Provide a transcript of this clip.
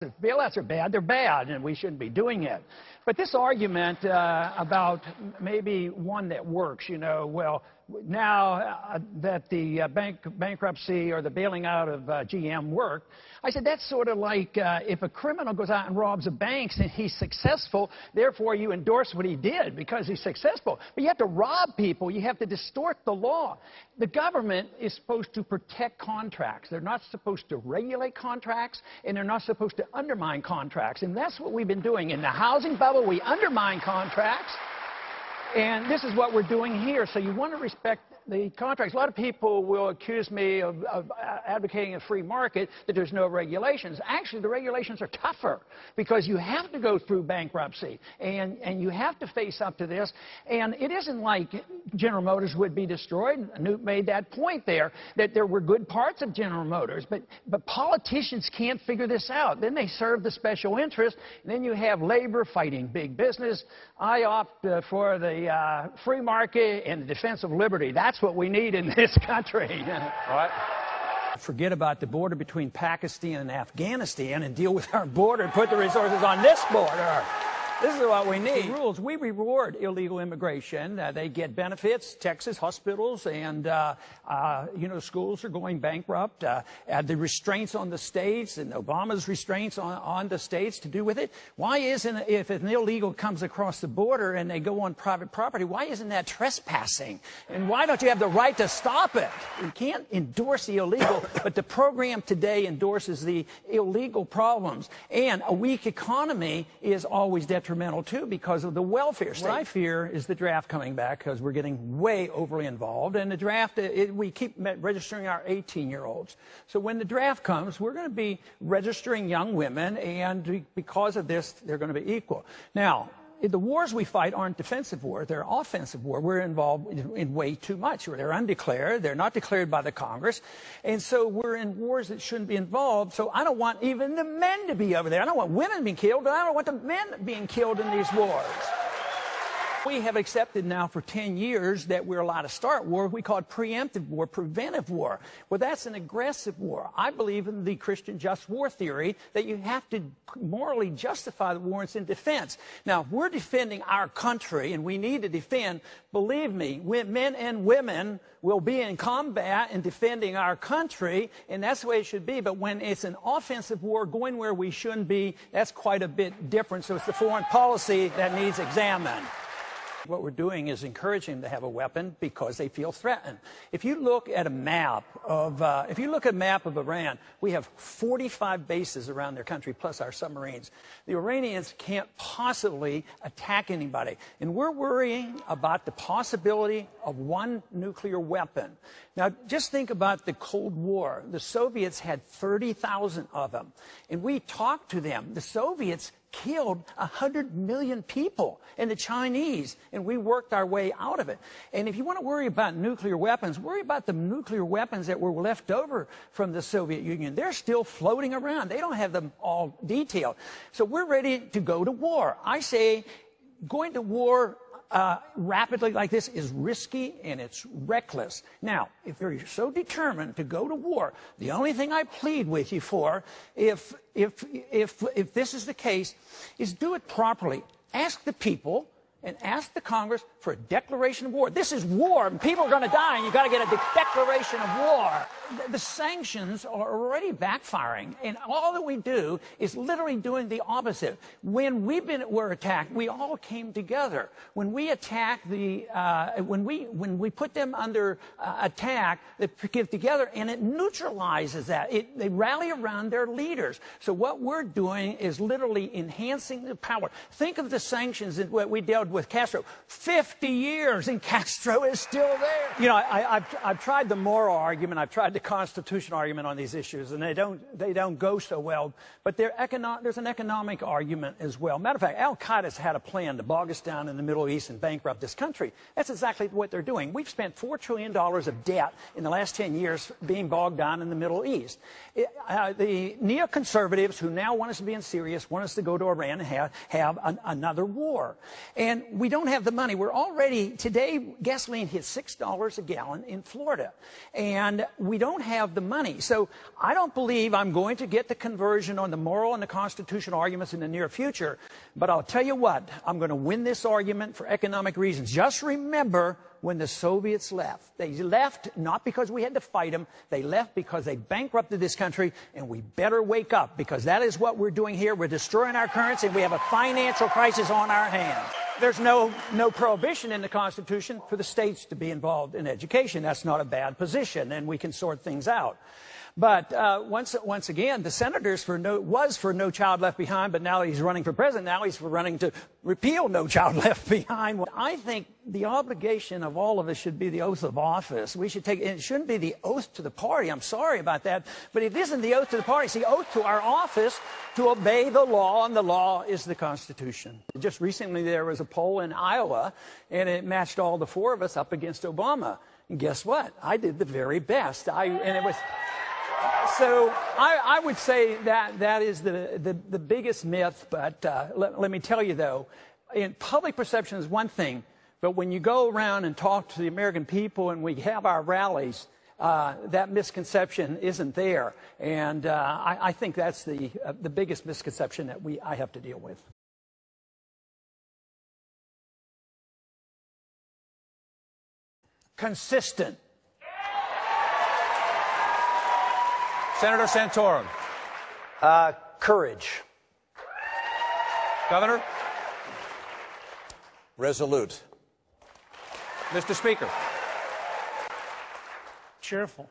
If bailouts are bad, they're bad, and we shouldn't be doing it. But this argument about maybe one that works, you know, well, now that the bankruptcy or the bailing out of GM worked, I said that's sort of like if a criminal goes out and robs a bank and he's successful, therefore you endorse what he did because he's successful. But you have to rob people. You have to distort the law. The government is supposed to protect contracts. They're not supposed to regulate contracts, and they're not supposed to undermine contracts. And that's what we've been doing. In the housing bubble, we undermine contracts. And this is what we're doing here. So you want to respect the contracts. A lot of people will accuse me of advocating a free market, that there's no regulations. Actually, the regulations are tougher because you have to go through bankruptcy, and you have to face up to this. And it isn't like General Motors would be destroyed. Newt made that point there, that there were good parts of General Motors, but politicians can't figure this out. Then they serve the special interest, and then you have labor fighting big business. I opt for the free market and the defense of liberty. That's what we need in this country. All right. Forget about the border between Pakistan and Afghanistan and deal with our border and put the resources on this border. This is what we need. The rules, we reward illegal immigration. They get benefits. Texas hospitals and, schools are going bankrupt. The restraints on the states and Obama's restraints on the states to do with it. Why isn't, if an illegal comes across the border and they go on private property, why isn't that trespassing? And why don't you have the right to stop it? You can't endorse the illegal, but the program today endorses the illegal problems. And a weak economy is always detrimental too because of the welfare state. What I fear is the draft coming back because we're getting way overly involved. And the draft, we keep registering our 18-year-olds. So when the draft comes, we're going to be registering young women, and because of this, they're going to be equal. Now, the wars we fight aren't defensive wars. They're offensive war. We're involved in way too much. They're undeclared. They're not declared by the Congress. And so we're in wars that shouldn't be involved. So I don't want even the men to be over there. I don't want women being killed, but I don't want the men being killed in these wars. We have accepted now for 10 years that we're allowed to start war. We call it preemptive war, preventive war. Well, that's an aggressive war. I believe in the Christian just war theory that you have to morally justify the war in defense. Now, if we're defending our country, and we need to defend, believe me, men and women will be in combat and defending our country, and that's the way it should be. But when it's an offensive war going where we shouldn't be, that's quite a bit different. So it's the foreign policy that needs examined. What we're doing is encouraging them to have a weapon because they feel threatened. If you look at a map of Iran, we have 45 bases around their country plus our submarines. The Iranians can't possibly attack anybody, and we're worrying about the possibility of one nuclear weapon. Now, just think about the Cold War. The Soviets had 30,000 of them, and we talked to them. The Soviets killed 100 million people, and the Chinese, and we worked our way out of it. And if you want to worry about nuclear weapons, worry about the nuclear weapons that were left over from the Soviet Union. They're still floating around. They don't have them all detailed. So we're ready to go to war. I say going to war rapidly like this is risky and it's reckless. Now, if you're so determined to go to war, the only thing I plead with you for, if this is the case, is do it properly. Ask the people and ask the Congress for a declaration of war. This is war, and people are going to die, and you've got to get a declaration of war. The sanctions are already backfiring, and all that we do is literally doing the opposite. When were attacked, we all came together. When we attack when we put them under attack, they get together, and it neutralizes that. They rally around their leaders. So what we're doing is literally enhancing the power. Think of the sanctions that we dealt with Castro. 50 years, and Castro is still there. You know, I've tried the moral argument, I've tried the constitutional argument on these issues, and they don't go so well. But there's an economic argument as well. Matter of fact, Al-Qaeda's had a plan to bog us down in the Middle East and bankrupt this country. That's exactly what they're doing. We've spent $4 trillion of debt in the last 10 years being bogged down in the Middle East. The neoconservatives who now want us to be in Syria, want us to go to Iran and have another war. And And we don't have the money. We're already, today, gasoline hit $6 a gallon in Florida. And we don't have the money. So I don't believe I'm going to get the conversion on the moral and the constitutional arguments in the near future. But I'll tell you what, I'm going to win this argument for economic reasons. Just remember when the Soviets left. They left not because we had to fight them. They left because they bankrupted this country, and we better wake up, because that is what we're doing here. We're destroying our currency, and we have a financial crisis on our hands. There's no prohibition in the Constitution for the states to be involved in education. That's not a bad position, and we can sort things out. But once again, the senators was for No Child Left Behind, but now he's running for president. Now he's running to repeal No Child Left Behind. I think the obligation of all of us should be the oath of office. We should take, and it shouldn't be the oath to the party. I'm sorry about that, but it isn't the oath to the party. It's the oath to our office to obey the law, and the law is the Constitution. Just recently there was a poll in Iowa, and it matched all the four of us up against Obama. And guess what? I did the very best. So I would say that is the biggest myth, but let me tell you, though, in public perception is one thing, but when you go around and talk to the American people and we have our rallies, that misconception isn't there. And I think that's the biggest misconception that I have to deal with. Consistent. Senator Santorum. Courage. Governor. Resolute. Mr. Speaker. Cheerful.